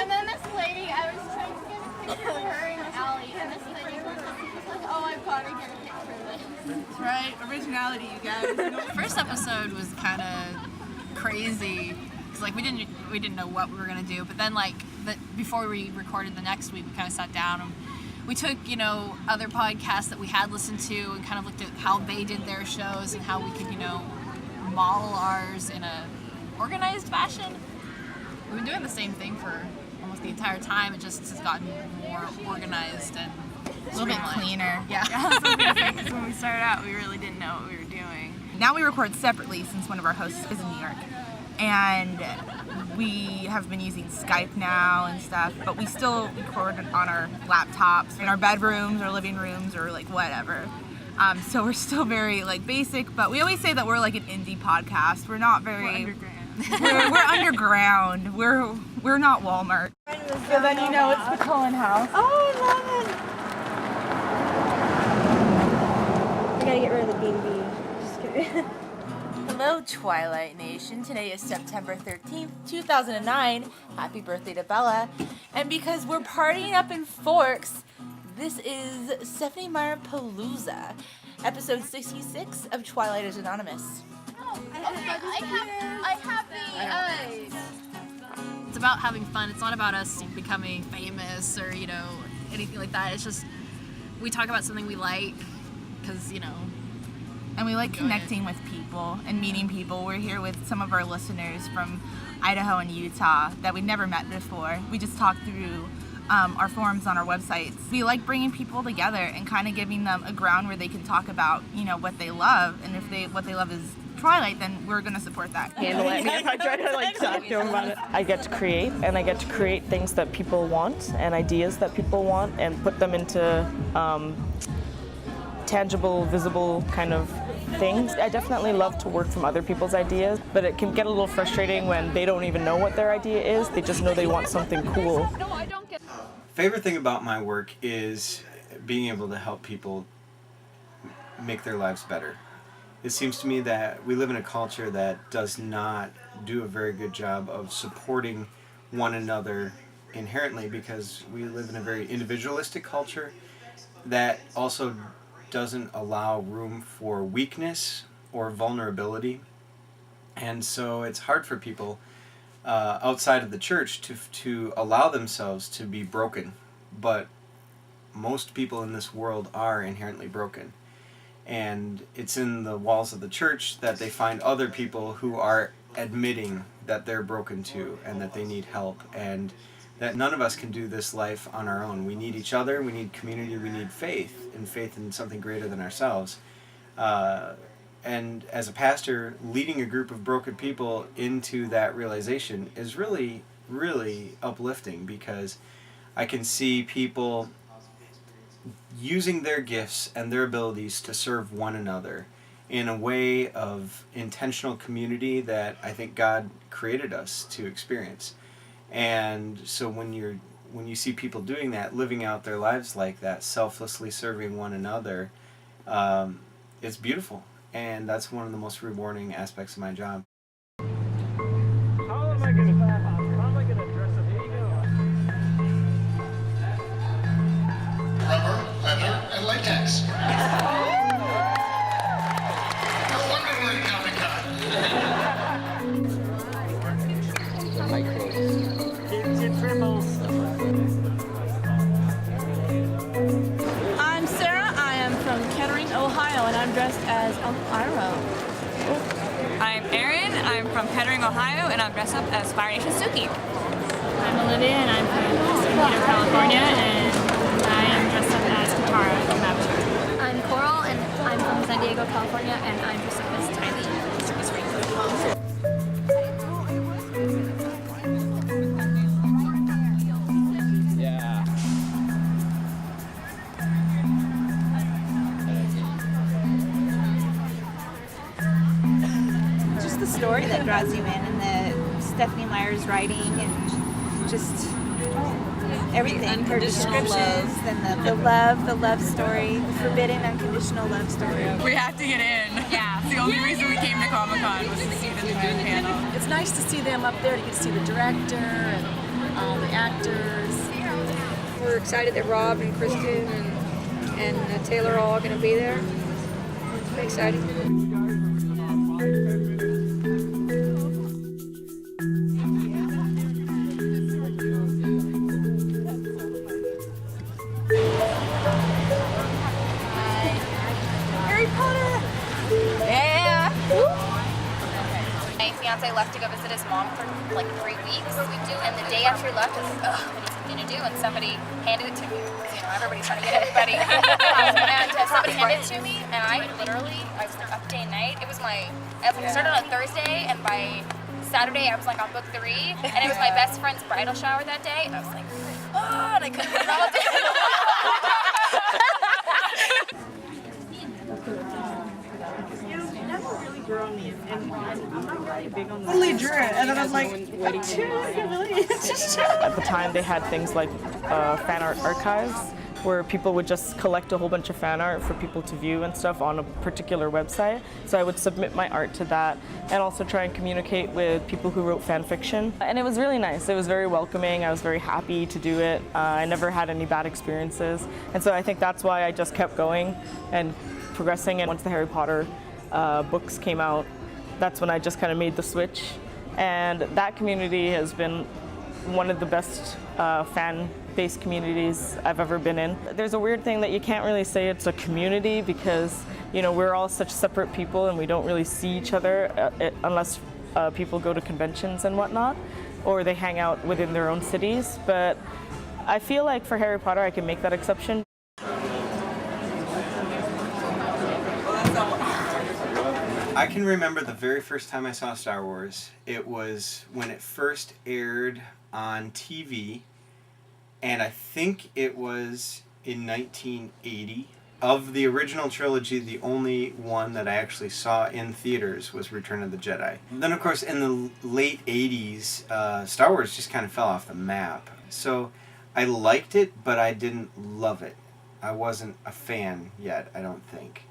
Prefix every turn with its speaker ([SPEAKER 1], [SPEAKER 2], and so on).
[SPEAKER 1] And then this lady, I was trying to get a picture of her and Allie, and this lady was like, oh, I've got to get a picture of this.
[SPEAKER 2] That's right, originality, you guys.
[SPEAKER 3] The first episode was kind of crazy, because like we didn't know what we were gonna do. But then before we recorded the next week, we kind of sat down and we took other podcasts that we had listened to and kind of looked at how they did their shows and how we could model ours in a organized fashion. We've been doing the same thing for almost the entire time. It just has gotten more organized and
[SPEAKER 2] a little bit cleaner.
[SPEAKER 3] Yeah.
[SPEAKER 4] Because when we started out, we really didn't know what we were doing.
[SPEAKER 2] Now we record separately since one of our hosts is in New York. And we have been using Skype now and stuff, but we still record on our laptops in our bedrooms or living rooms or whatever. So we're still very basic, but we always say that we're like an indie podcast. We're not very...
[SPEAKER 4] We're underground.
[SPEAKER 2] We're underground. We're not Walmart. So then it's the Cullen house.
[SPEAKER 5] Oh, I love it. I gotta get rid of the B&B. Just kidding.
[SPEAKER 2] Hello, Twilight Nation. Today is September 13th, 2009. Happy birthday to Bella. And because we're partying up in Forks, this is Stephanie Meyer Palooza, episode 66 of Twilight is Anonymous.
[SPEAKER 1] Oh, I have the
[SPEAKER 3] It's about having fun. It's not about us becoming famous or anything like that. It's just we talk about something we like because
[SPEAKER 2] And we like connecting with people and meeting people. We're here with some of our listeners from Idaho and Utah that we've never met before. We just talked through our forums on our websites. We like bringing people together and kind of giving them a ground where they can talk about, what they love. And if what they love is Twilight, then we're going to support that.
[SPEAKER 5] Handle it. I try to talk to him about it.
[SPEAKER 6] I get to create, and I get to create things that people want and ideas that people want and put them into tangible, visible kind of things. I definitely love to work from other people's ideas, but it can get a little frustrating when they don't even know what their idea is. They just know they want something cool.
[SPEAKER 7] Favorite thing about my work is being able to help people make their lives better. It seems to me that we live in a culture that does not do a very good job of supporting one another inherently, because we live in a very individualistic culture that also doesn't allow room for weakness or vulnerability. And so it's hard for people outside of the church to allow themselves to be broken. But most people in this world are inherently broken. And it's in the walls of the church that they find other people who are admitting that they're broken too and that they need help, and that none of us can do this life on our own. We need each other, we need community, we need faith, and faith in something greater than ourselves. And as a pastor, leading a group of broken people into that realization is really, really uplifting, because I can see people using their gifts and their abilities to serve one another in a way of intentional community that I think God created us to experience. And so when you see people doing that, living out their lives like that, selflessly serving one another, it's beautiful. And that's one of the most rewarding aspects of my job.
[SPEAKER 8] How am I gonna dress up? Here you go.
[SPEAKER 9] Rubber, leather, and latex. No wonder we're in Comic Con.
[SPEAKER 8] It trembles.
[SPEAKER 5] I'm Sarah. I am from Kettering, Ohio, and I'm dressed as Uncle Iroh.
[SPEAKER 4] I'm Erin. I'm from Kettering, Ohio, and I'm dressed up as Fire Nation Suki.
[SPEAKER 10] I'm Olivia, and I'm from San Diego, California, and I am dressed up as Katara from Avatar.
[SPEAKER 1] I'm Coral, and I'm from San Diego, California, and I'm dressed up as Tylee.
[SPEAKER 8] Yeah.
[SPEAKER 5] Just the story that draws you in, and the Stephanie Meyer's writing, and just everything. Her descriptions, and the love story, the forbidden, unconditional love story.
[SPEAKER 4] We have to get in. Yeah. The only reason we came to Comic-Con was to see the entire panel.
[SPEAKER 11] It's nice to see them up there, to get to see the director and all the actors. We're excited that Rob and Kristen and Taylor are all going to be there. It's pretty exciting.
[SPEAKER 12] My fiance left to go visit his mom for like 3 weeks, and the day after he left, I was like, ugh, I need something to do, and somebody handed it to me. You know, everybody's trying to get everybody. And somebody handed it to me, and I was like up day and night. I started on a Thursday, and by Saturday I was like on book 3, and it was my best friend's bridal shower that day, and I was like, oh, and I couldn't put it all down.
[SPEAKER 6] Totally drew it, and then I was like, At the time, they had things like fan art archives, where people would just collect a whole bunch of fan art for people to view and stuff on a particular website. So I would submit my art to that, and also try and communicate with people who wrote fan fiction. And it was really nice. It was very welcoming. I was very happy to do it. I never had any bad experiences, and so I think that's why I just kept going and progressing. And once the Harry Potter books came out, that's when I just kind of made the switch. And that community has been one of the best fan-based communities I've ever been in. There's a weird thing that you can't really say it's a community because, you know, we're all such separate people and we don't really see each other unless people go to conventions and whatnot, or they hang out within their own cities. But I feel like for Harry Potter I can make that exception.
[SPEAKER 7] I can remember the very first time I saw Star Wars. It was when it first aired on TV, and I think it was in 1980. Of the original trilogy, the only one that I actually saw in theaters was Return of the Jedi. Then, of course, in the late 80s, Star Wars just kind of fell off the map. So I liked it, but I didn't love it. I wasn't a fan yet, I don't think.